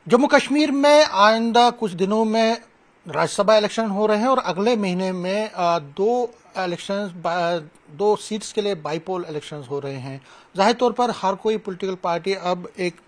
जम्मू कश्मीर में आइंदा कुछ दिनों में राज्यसभा इलेक्शन हो रहे हैं और अगले महीने में दो सीट्स के लिए बाईपोल इलेक्शंस हो रहे हैं। जाहिर तौर पर हर कोई पॉलिटिकल पार्टी अब एक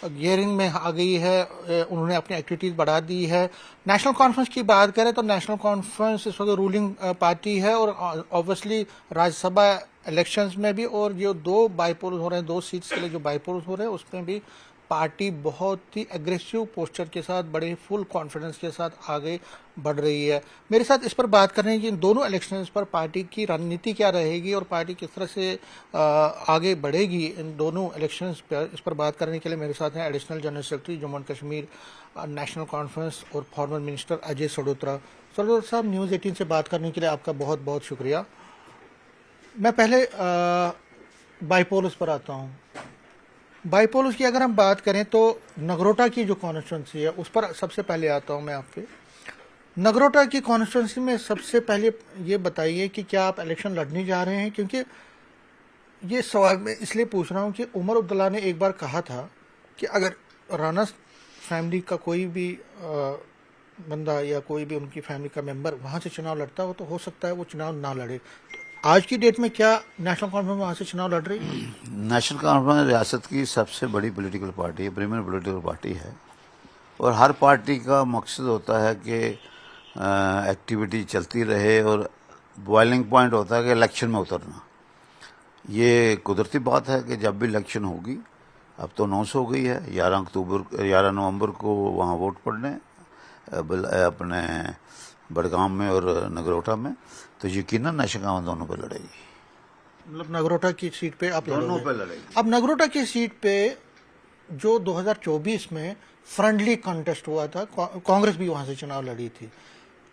गियरिंग में आ गई है। उन्होंने अपनी एक्टिविटीज बढ़ा दी है। नेशनल कॉन्फ्रेंस की बात करें तो नेशनल कॉन्फ्रेंस इस वक्त रूलिंग पार्टी है और ऑब्वियसली राज्यसभा इलेक्शंस में भी और जो दो बाईपोल हो रहे हैं, दो सीट्स के लिए जो बाईपोल हो रहे हैं उसमें भी पार्टी बहुत ही एग्रेसिव पोस्चर के साथ, बड़े फुल कॉन्फिडेंस के साथ आगे बढ़ रही है। मेरे साथ इस पर बात करने की इन दोनों इलेक्शंस पर पार्टी की रणनीति क्या रहेगी और पार्टी किस तरह से आगे बढ़ेगी इन दोनों इलेक्शंस पर, इस पर बात करने के लिए मेरे साथ हैं additional general secretary Jammu and Kashmir national conference और फॉर्मर मिनिस्टर अजय सडोत्रा। सडोत्रा साहब, न्यूज़ 18 से बात करने के लिए आपका बहुत बहुत शुक्रिया। मैं पहले बाईपोल्स पर आता हूँ। बाईपोल्स की अगर हम बात करें तो नगरोटा की जो कॉन्स्टिट्यूंसी है उस पर सबसे पहले आता हूं मैं आपसे। नगरोटा की कॉन्स्टिट्यूंसी में सबसे पहले ये बताइए कि क्या आप इलेक्शन लड़ने जा रहे हैं, क्योंकि ये सवाल मैं इसलिए पूछ रहा हूं कि उमर अब्दुल्ला ने एक बार कहा था कि अगर राणा फैमिली का कोई भी बंदा या कोई भी उनकी फैमिली का मेंबर वहां से चुनाव लड़ता हो तो हो सकता है वो चुनाव ना लड़े। तो आज की डेट में क्या नेशनल कॉन्फ्रेंस वहां से चुनाव लड़ रही है? नेशनल कॉन्फ्रेंस रियासत की सबसे बड़ी पॉलिटिकल पार्टी है, प्रीमियर पॉलिटिकल पार्टी है और हर पार्टी का मकसद होता है कि एक्टिविटी चलती रहे और बॉइलिंग पॉइंट होता है कि इलेक्शन में उतरना। ये कुदरती बात है कि जब भी इलेक्शन होगी, अब तो 9 हो गई है, 11 नवंबर को वहाँ वोट पड़ने अपने बडगाम में और नगरोटा में, तो यकीनन नेशनल कॉन्फ्रेंस दोनों पे लड़ेगी। मतलब नगरोटा की सीट पे आप दोनों पे लड़ेगी। अब नगरोटा की सीट पे जो 2024 में फ्रेंडली कंटेस्ट हुआ था, कांग्रेस भी वहां से चुनाव लड़ी थी,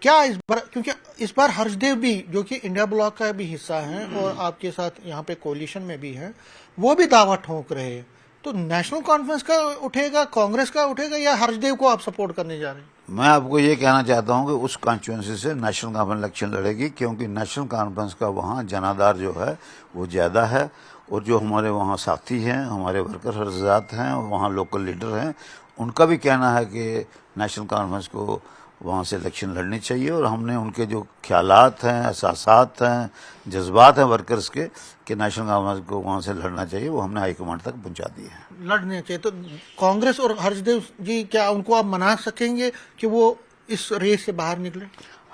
क्या इस बार, क्योंकि इस बार हर्षदेव भी जो कि इंडिया ब्लॉक का भी हिस्सा है और आपके साथ यहाँ पे कोलिशन में भी है, वो भी दावा ठोक रहे हैं, तो नेशनल कॉन्फ्रेंस का उठेगा, कांग्रेस का उठेगा या हर्षदेव को आप सपोर्ट करने जा रहे हैं? मैं आपको ये कहना चाहता हूं कि उस कॉन्स्टिट्यूंसी से नेशनल कॉन्फ्रेंस इलेक्शन लड़ेगी, क्योंकि नेशनल कॉन्फ्रेंस का वहाँ जनाधार जो है वो ज़्यादा है और जो हमारे वहाँ साथी हैं, हमारे वर्कर हर्जात हैं और वहाँ लोकल लीडर हैं, उनका भी कहना है कि नेशनल कॉन्फ्रेंस को वहाँ से इलेक्शन लड़नी चाहिए और हमने उनके जो ख्यालात हैं, एहसासात हैं, जज्बात हैं वर्कर्स के कि नेशनल कॉन्फ्रेंस को वहाँ से लड़ना चाहिए, वो हमने हाईकमांड तक पहुँचा दिए हैं। लड़ने चाहिए। तो कांग्रेस और हर्षदेव जी, क्या उनको आप मना सकेंगे कि वो इस रेस से बाहर निकले?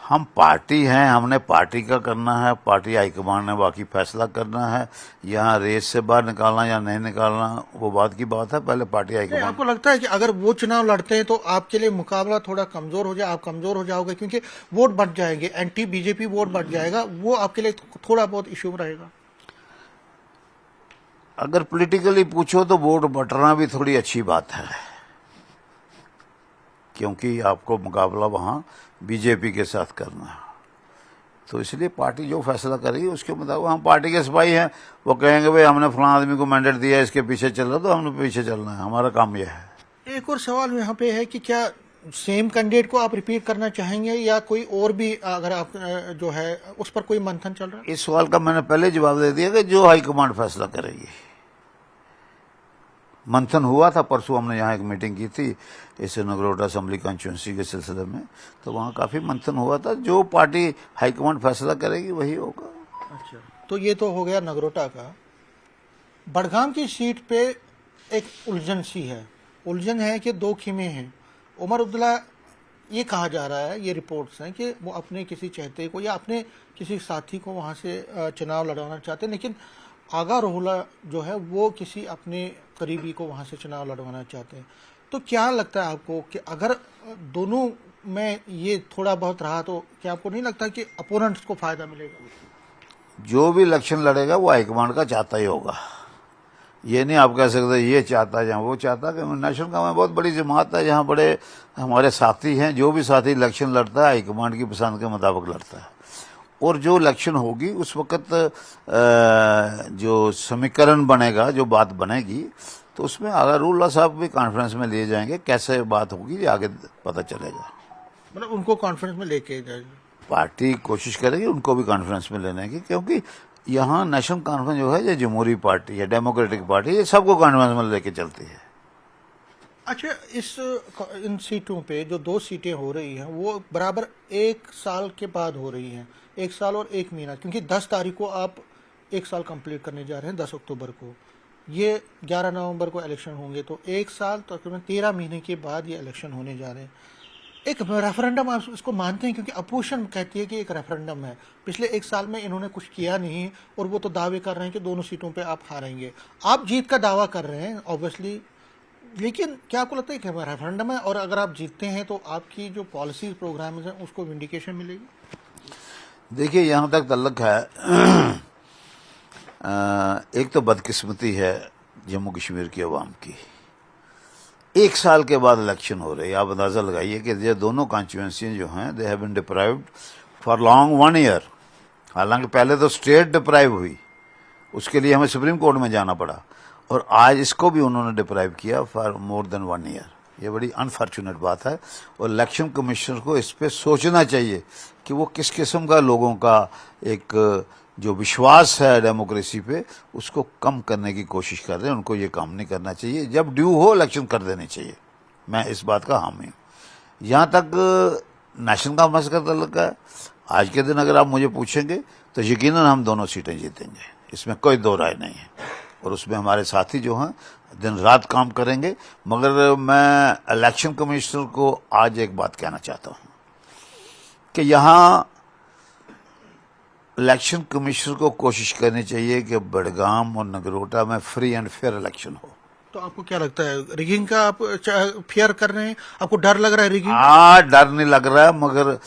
हम पार्टी हैं, हमने पार्टी का करना है, पार्टी हाईकमांड ने बाकी फैसला करना है। यहाँ रेस से बाहर निकालना या नहीं निकालना वो बात की बात है, पहले पार्टी हाईकमांड। आपको लगता है कि अगर वो चुनाव लड़ते हैं तो आपके लिए मुकाबला थोड़ा कमजोर हो जाए, आप कमजोर हो जाओगे क्योंकि वोट बढ़ जाएंगे, एंटी बीजेपी वोट बढ़ जाएगा, वो आपके लिए थोड़ा बहुत इश्यू रहेगा? अगर पॉलिटिकली पूछो तो वोट बटना भी थोड़ी अच्छी बात है, क्योंकि आपको मुकाबला वहाँ बीजेपी के साथ करना है। तो इसलिए पार्टी जो फैसला करेगी उसके मुताबिक, हम पार्टी के सिपाही हैं, वो कहेंगे भाई हमने फलां आदमी को मैंडेट दिया है, इसके पीछे चल रहा, तो हमने पीछे चलना है, हमारा काम यह है। एक और सवाल यहाँ पे है कि क्या सेम कैंडिडेट को आप रिपीट करना चाहेंगे या कोई और भी, अगर आप जो है उस पर कोई मंथन चल रहा है? इस सवाल का मैंने पहले जवाब दे दिया कि जो हाईकमांड फैसला करेगी। मंथन हुआ था, परसों हमने यहाँ एक मीटिंग की थी इस नगरोटा असेंबली कॉन्स्टिट्यूंसी के सिलसिले में, तो वहाँ काफ़ी मंथन हुआ था। जो पार्टी हाईकमांड फैसला करेगी वही होगा। अच्छा, तो ये तो हो गया नगरोटा का। बडगाम की सीट पे एक उलझन सी है, उलझन है कि दो खीमे हैं। उमर अब्दुल्ला, ये कहा जा रहा है, ये रिपोर्ट्स हैं कि वो अपने किसी चहेते को या अपने किसी साथी को वहाँ से चुनाव लड़वाना चाहते हैं, लेकिन आगा रोहला जो है वो किसी अपने करीबी को वहाँ से चुनाव लड़वाना चाहते हैं। तो क्या लगता है आपको कि अगर दोनों में ये थोड़ा बहुत रहा तो क्या आपको नहीं लगता कि अपोनेंट्स को फायदा मिलेगा? जो भी इलेक्शन लड़ेगा वो हाईकमांड का चाहता ही होगा, ये नहीं आप कह सकते ये चाहता है या वो चाहता है। नेशनल कॉन्फ्रेंस बहुत बड़ी जमात है, जहाँ बड़े हमारे साथी हैं, जो भी साथी इलेक्शन लड़ता है हाईकमांड की पसंद के मुताबिक लड़ता है। और जो इलेक्शन होगी उस वक्त जो समीकरण बनेगा, जो बात बनेगी, तो उसमें अगरुल्ला साहब भी कॉन्फ्रेंस में लिए जाएंगे, कैसे बात होगी ये आगे पता चलेगा। मतलब उनको कॉन्फ्रेंस में लेके जाएगा पार्टी, कोशिश करेगी उनको भी कॉन्फ्रेंस में लेने की, क्योंकि यहाँ नेशनल कॉन्फ्रेंस जो है ये जमहूरी पार्टी है, डेमोक्रेटिक पार्टी, ये सबको कॉन्फ्रेंस में लेके चलती है। अच्छा, इन सीटों पे जो 2 सीटें हो रही हैं वो बराबर 1 साल के बाद हो रही हैं, 1 साल और 1 महीना, क्योंकि 10 तारीख को आप 1 साल कंप्लीट करने जा रहे हैं, 10 अक्टूबर को। ये 11 नवंबर को इलेक्शन होंगे, तो 1 साल तकरीबन 13 महीने के बाद ये इलेक्शन होने जा रहे हैं। एक रेफरेंडम आप इसको मानते हैं? क्योंकि अपोजिशन कहती है कि एक रेफरेंडम है, पिछले 1 साल में इन्होंने कुछ किया नहीं, और वो तो दावे कर रहे हैं कि दोनों सीटों पे आप हारेंगे। आप जीत का दावा कर रहे हैं ऑब्वियसली, लेकिन क्या आपको लगता है कि रेफरेंडम है, और अगर आप जीतते हैं तो आपकी जो पॉलिसी प्रोग्राम्स हैं उसको विंडिकेशन मिलेगी? देखिए, यहाँ तक तल्लक है एक तो बदकिस्मती है जम्मू कश्मीर की आवाम की। 1 साल के बाद इलेक्शन हो रही है। आप अंदाजा लगाइए कि ये दोनों कॉन्स्टिट्यूएंसी जो हैं they have been deprived for long 1 year. हालांकि पहले तो स्टेट डिप्राइव हुई, उसके लिए हमें सुप्रीम कोर्ट में जाना पड़ा, और आज इसको भी उन्होंने डिप्राइव किया फॉर मोर देन 1 ईयर। ये बड़ी अनफॉर्चुनेट बात है, और इलेक्शन कमीशन को इस पे सोचना चाहिए कि वो किस किस्म का लोगों का एक जो विश्वास है डेमोक्रेसी पे उसको कम करने की कोशिश कर रहे हैं। उनको ये काम नहीं करना चाहिए। जब ड्यू हो इलेक्शन कर देने चाहिए। मैं इस बात का हामी हूँ। यहाँ तक नेशनल कॉन्फ्रेंस का तल्लुक है, आज के दिन अगर आप मुझे पूछेंगे तो यकीनन हम दोनों सीटें जीतेंगे, इसमें कोई दो राय नहीं है, और उसमें हमारे साथी जो हैं दिन रात काम करेंगे। मगर मैं इलेक्शन कमिश्नर को आज एक बात कहना चाहता हूँ कि यहाँ इलेक्शन कमिश्नर को कोशिश करनी चाहिए कि बडगाम और नगरोटा में फ्री एंड फेयर इलेक्शन हो। तो आपको क्या लगता है, रिगिंग का आप फियर कर रहे हैं? आपको डर लग रहा है रिगिंग? डर नहीं लग रहा है, मगर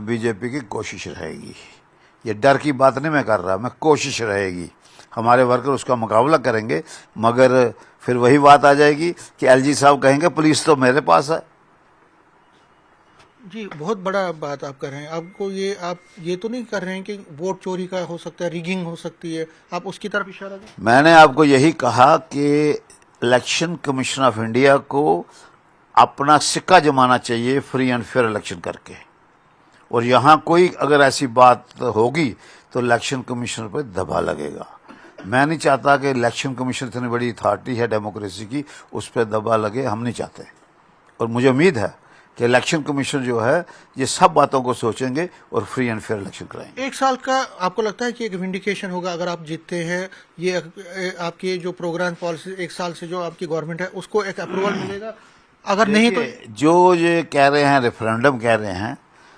बीजेपी की कोशिश रहेगी। ये डर की बात नहीं मैं कर रहा, मैं कोशिश रहेगी। हमारे वर्कर उसका मुकाबला करेंगे, मगर फिर वही बात आ जाएगी कि एलजी साहब कहेंगे पुलिस तो मेरे पास है। जी, बहुत बड़ा बात आप कर रहे हैं। आपको आप ये तो नहीं कर रहे हैं कि वोट चोरी का हो सकता है, रिगिंग हो सकती है? आप उसकी तरफ इशारा करें। मैंने आपको यही कहा कि इलेक्शन कमीशन ऑफ इंडिया को अपना सिक्का जमाना चाहिए फ्री एंड फेयर इलेक्शन करके, और यहाँ कोई अगर ऐसी बात होगी तो इलेक्शन कमीशन पर दबा लगेगा। मैं नहीं चाहता कि इलेक्शन कमीशन इतनी बड़ी अथॉरिटी है डेमोक्रेसी की, उस पर दबा लगे, हम नहीं चाहते। और मुझे उम्मीद है कि इलेक्शन कमीशन जो है ये सब बातों को सोचेंगे और फ्री एंड फेयर इलेक्शन कराएंगे। 1 साल का आपको लगता है कि एक विंडिकेशन होगा अगर आप जीतते हैं? ये आपकी जो प्रोग्राम पॉलिसी 1 साल से जो आपकी गवर्नमेंट है उसको एक अप्रूवल मिलेगा? अगर नहीं तो जो ये कह रहे हैं रेफरेंडम कह रहे हैं,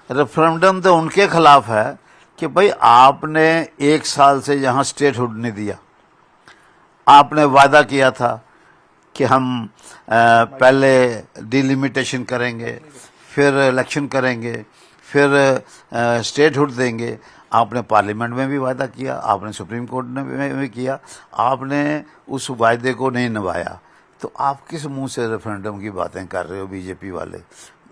रेफरेंडम तो उनके खिलाफ है कि भाई आपने 1 साल से यहाँ स्टेटहुड नहीं दिया। आपने वादा किया था कि हम पहले डिलिमिटेशन करेंगे, फिर इलेक्शन करेंगे, फिर स्टेटहुड देंगे। आपने पार्लियामेंट में भी वादा किया, आपने सुप्रीम कोर्ट में भी किया, आपने उस वायदे को नहीं निभाया। तो आप किस मुंह से रेफरेंडम की बातें कर रहे हो बीजेपी वाले?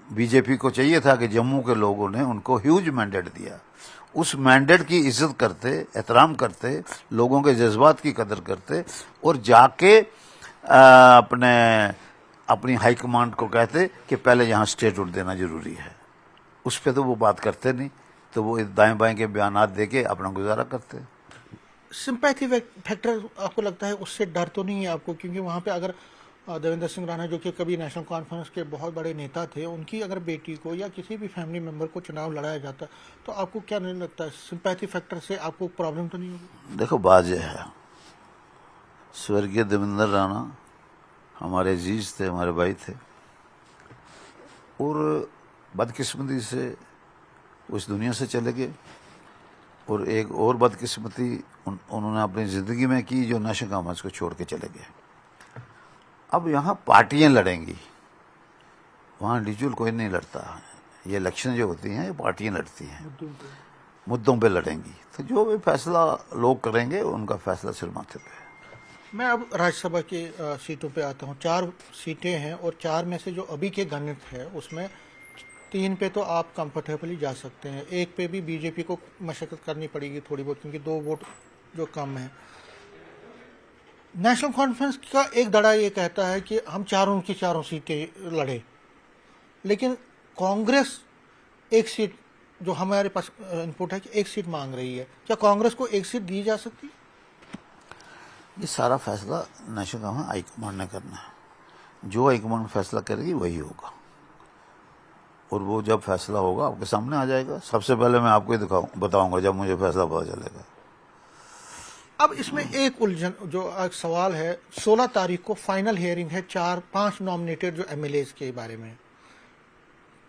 बीजेपी को चाहिए था कि जम्मू के लोगों ने उनको ह्यूज मैंडेट दिया, उस मैंडेट की इज्जत करते, एहतराम करते, लोगों के जज्बात की कदर करते, और जाके अपनी हाईकमांड को कहते कि पहले यहाँ स्टेटहुड देना जरूरी है। उस पर तो वो बात करते नहीं, तो वो दाएं बाएं के बयानात देके अपना गुजारा करते। सिंपैथी फैक्टर आपको लगता है उससे डर तो नहीं है आपको? क्योंकि वहाँ पे अगर देवेंद्र सिंह राणा जो कि कभी नेशनल कॉन्फ्रेंस के बहुत बड़े नेता थे, उनकी अगर बेटी को या किसी भी फैमिली मेंबर को चुनाव लड़ाया जाता, तो आपको क्या नहीं लगता सिंपैथी फैक्टर से आपको प्रॉब्लम तो नहीं होगी? देखो, बात यह है, स्वर्गीय देवेंद्र राणा हमारे अजीज थे, हमारे भाई थे, और बदकिस्मती से उस दुनिया से चले गए। और एक और बदकिस्मती उन्होंने अपनी ज़िंदगी में की, जो नेशनल कॉन्फ्रेंस को छोड़ के चले गए। अब यहाँ पार्टियां लड़ेंगी, वहाँ इंडिविजुअल कोई नहीं लड़ता। ये इलेक्शन जो होती हैं ये पार्टियां लड़ती हैं, मुद्दों पे लड़ेंगी। तो जो भी फैसला लोग करेंगे उनका फैसला सिर माथे पे है। मैं अब राज्यसभा की सीटों पे आता हूँ। 4 सीटें हैं, और 4 में से जो अभी के गणित है उसमें 3 पे तो आप कंफर्टेबली जा सकते हैं, 1 पे भी बीजेपी को मशक्कत करनी पड़ेगी थोड़ी बहुत, क्योंकि 2 वोट जो कम है। नेशनल कॉन्फ्रेंस का एक धड़ा ये कहता है कि हम चारों की चारों सीटें लड़े, लेकिन कांग्रेस 1 सीट, जो हमारे पास इनपुट है कि 1 सीट मांग रही है। क्या कांग्रेस को 1 सीट दी जा सकती? ये सारा फैसला नेशनल कॉन्फ्रेंस हाईकमांड ने करना है। जो हाईकमान फैसला करेगी वही होगा, और वो जब फैसला होगा आपके सामने आ जाएगा। सबसे पहले मैं आपको ही बताऊंगा जब मुझे फैसला पता चलेगा। अब इसमें एक उलझन जो एक सवाल है, 16 तारीख को फाइनल हियरिंग है 4-5 नॉमिनेटेड जो एमएलए के बारे में।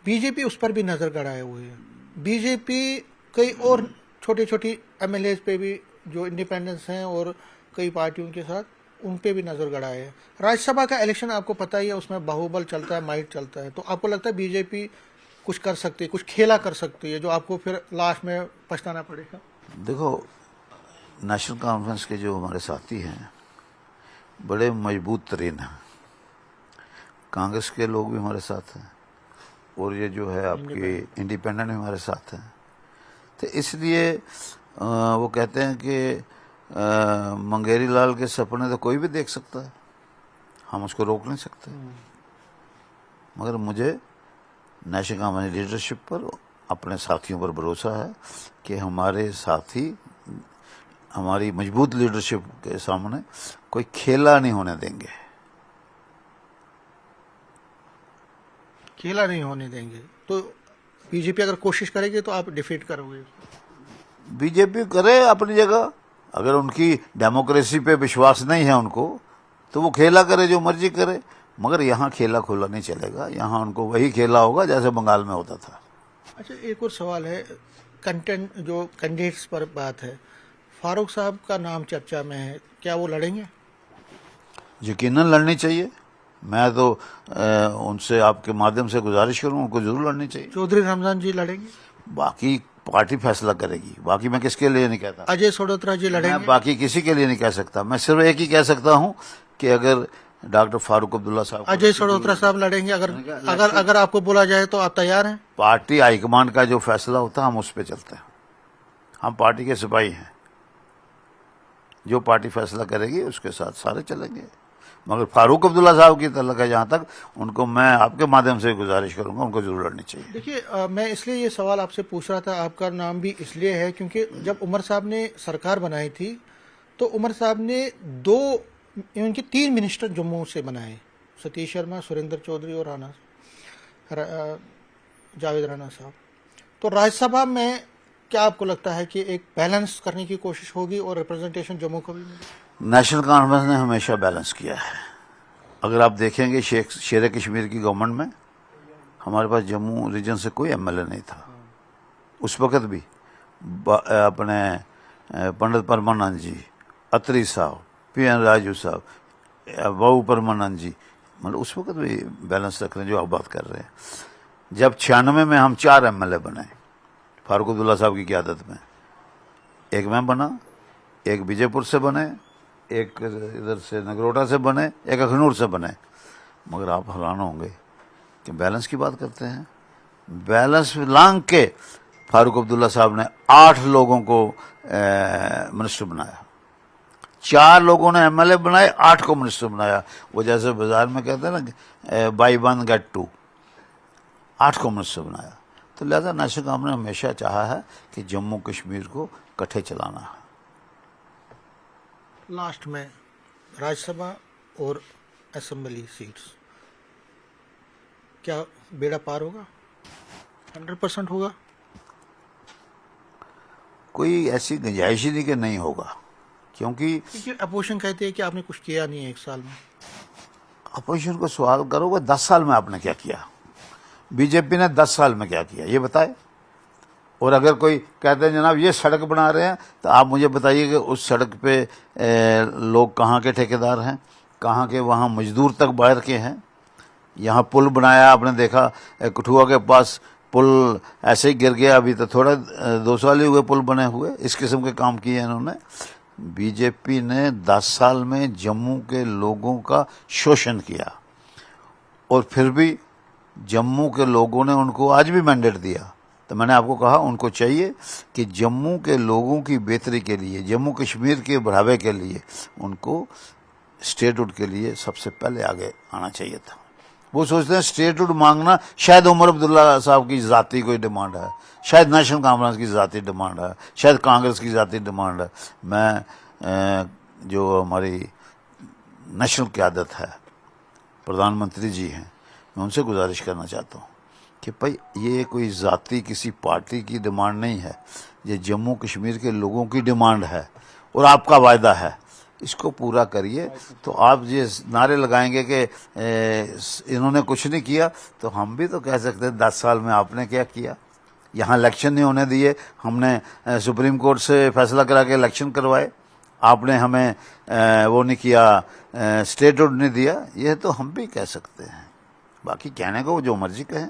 बीजेपी उस पर भी नजर गड़ाए हुए है। बीजेपी कई और छोटी छोटी एमएलए पे भी जो इंडिपेंडेंस हैं और कई पार्टियों के साथ उन पे भी नजर गड़ाए है। राज्यसभा का इलेक्शन आपको पता ही है, उसमें बाहुबल चलता है, माइट चलता है। तो आपको लगता है बीजेपी कुछ कर सकती है, कुछ खेला कर सकती है जो आपको फिर लास्ट में पछताना पड़ेगा? देखो, नेशनल कॉन्फ्रेंस के जो हमारे साथी हैं बड़े मजबूत तरीन हैं। कांग्रेस के लोग भी हमारे साथ हैं और ये जो है आपके इंडिपेंडेंट भी हमारे साथ हैं। तो इसलिए वो कहते हैं कि मंगेरी लाल के सपने तो कोई भी देख सकता है, हम उसको रोक नहीं सकते। मगर मुझे नेशनल कॉन्फ्रेंस लीडरशिप पर, अपने साथियों पर भरोसा है कि हमारे साथी हमारी मजबूत लीडरशिप के सामने कोई खेला नहीं होने देंगे। खेला नहीं होने देंगे। तो बीजेपी अगर कोशिश करेगी तो आप डिफीट करोगे? बीजेपी करे अपनी जगह, अगर उनकी डेमोक्रेसी पे विश्वास नहीं है उनको, तो वो खेला करे, जो मर्जी करे। मगर यहाँ खेला खुला नहीं चलेगा, यहाँ उनको वही खेला होगा जैसे बंगाल में होता था। अच्छा, एक और सवाल है, कंटेंट जो कैंडिडेट्स पर बात है, फारूक साहब का नाम चर्चा में है, क्या वो लड़ेंगे? यकीनन लड़नी चाहिए। मैं तो उनसे आपके माध्यम से गुजारिश करूँ, उनको जरूर लड़नी चाहिए। चौधरी रमजान जी लड़ेंगे? बाकी पार्टी फैसला करेगी, बाकी मैं किसके लिए नहीं कहता। अजय सोडोत्रा जी लड़ेंगे? मैं बाकी किसी के लिए नहीं कह सकता। मैं सिर्फ एक ही कह सकता हूँ कि अगर डॉक्टर फारूक अब्दुल्ला साहब, अजय सोडोत्रा साहब लड़ेंगे, अगर आपको बोला जाए तो आप तैयार हैं? पार्टी हाईकमान का जो फैसला होता है हम उस पर चलते हैं। हम पार्टी के सिपाही हैं, जो पार्टी फैसला करेगी उसके साथ सारे चलेंगे। मगर फारूक अब्दुल्ला साहब की तलक है, जहाँ तक उनको मैं आपके माध्यम से गुजारिश करूंगा, उनको जरूर लड़नी चाहिए। देखिए, मैं इसलिए ये सवाल आपसे पूछ रहा था, आपका नाम भी इसलिए है क्योंकि जब उमर साहब ने सरकार बनाई थी तो उमर साहब ने इनके 3 मिनिस्टर जम्मू से बनाए, सतीश शर्मा, सुरेंद्र चौधरी और जावेद राणा साहब। तो राज्यसभा में क्या आपको लगता है कि एक बैलेंस करने की कोशिश होगी और रिप्रेजेंटेशन जम्मू को भी मिलेगी? नेशनल कॉन्फ्रेंस ने हमेशा बैलेंस किया है। अगर आप देखेंगे शेर कश्मीर की गवर्नमेंट में हमारे पास जम्मू रीजन से कोई एमएलए नहीं था। उस वक़्त भी अपने पंडित परमानंद जी, अत्री साहब, पीएन राजू साहब, बाबू परमानंद जी, मतलब उस वक़्त भी बैलेंस रख रहे हैं जो आप बात कर रहे हैं। जब 96 में हम 4 एमएलए बने फारूक अब्दुल्ला साहब की क़यादत में, एक मैं बना, एक विजयपुर से बने, एक इधर से नगरोटा से बने, एक अखनूर से बने। मगर आप हैरान होंगे कि बैलेंस की बात करते हैं। बैलेंस लांग के फारूक अब्दुल्ला साहब ने 8 लोगों को मिनिस्टर बनाया, 4 लोगों ने एमएलए बनाए, 8 को मिनिस्टर बनाया। वो जैसे बाजार में कहते हैं ना, बाई 1 गेट 2, 8 को मिनिस्टर बनाया। तो लिहाजा नेशनल कॉन्फ्रेंस ने हमेशा चाहा है कि जम्मू कश्मीर को इकट्ठे चलाना है। लास्ट में राज्यसभा और असेंबली सीट्स, क्या बेड़ा पार होगा? 100% होगा? कोई ऐसी गुंजाइश ही नहीं कि नहीं होगा, क्योंकि अपोजिशन कहती है कि आपने कुछ किया नहीं है 1 साल में। अपोजिशन को सवाल करोगे 10 साल में आपने क्या किया, बीजेपी ने 10 साल में क्या किया ये बताए। और अगर कोई कहते हैं जनाब ये सड़क बना रहे हैं, तो आप मुझे बताइए कि उस सड़क पे लोग कहाँ के ठेकेदार हैं, कहाँ के वहाँ मजदूर तक बाहर के हैं। यहाँ पुल बनाया, आपने देखा कठुआ के पास पुल ऐसे ही गिर गया, अभी तो थोड़ा 2 साल ही हुए पुल बने हुए। इस किस्म के काम किए इन्होंने। बीजेपी ने 10 साल में जम्मू के लोगों का शोषण किया, और फिर भी जम्मू के लोगों ने उनको आज भी मैंडेट दिया। तो मैंने आपको कहा उनको चाहिए कि जम्मू के लोगों की बेहतरी के लिए, जम्मू कश्मीर के बढ़ावे के लिए उनको स्टेटहुड के लिए सबसे पहले आगे आना चाहिए था। वो सोचते हैं स्टेटहुड मांगना शायद उमर अब्दुल्ला साहब की ज़ाती कोई डिमांड है, शायद नेशनल कॉन्फ्रेंस की ज़ाती डिमांड है, शायद कांग्रेस की ज़ाती डिमांड है। मैं जो हमारी नेशनल क़यादत है प्रधानमंत्री जी हैं, मैं उनसे गुजारिश करना चाहता हूँ कि भाई ये कोई ज़ाती किसी पार्टी की डिमांड नहीं है, ये जम्मू कश्मीर के लोगों की डिमांड है और आपका वायदा है, इसको पूरा करिए। तो आप ये नारे लगाएंगे कि इन्होंने कुछ नहीं किया, तो हम भी तो कह सकते हैं 10 साल में आपने क्या किया। यहाँ इलेक्शन नहीं होने दिए, हमने सुप्रीम कोर्ट से फैसला करा के इलेक्शन करवाए, आपने हमें वो नहीं किया, स्टेट ऑर्डर नहीं दिया, ये तो हम भी कह सकते हैं। बाकी कहने को जो मर्जी कहें।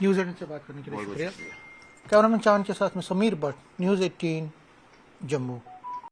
न्यूज़ 18 से बात करने के लिए शुक्रिया। कैमरामैन चांद के साथ में समीर भट्ट, न्यूज़ 18 जम्मू।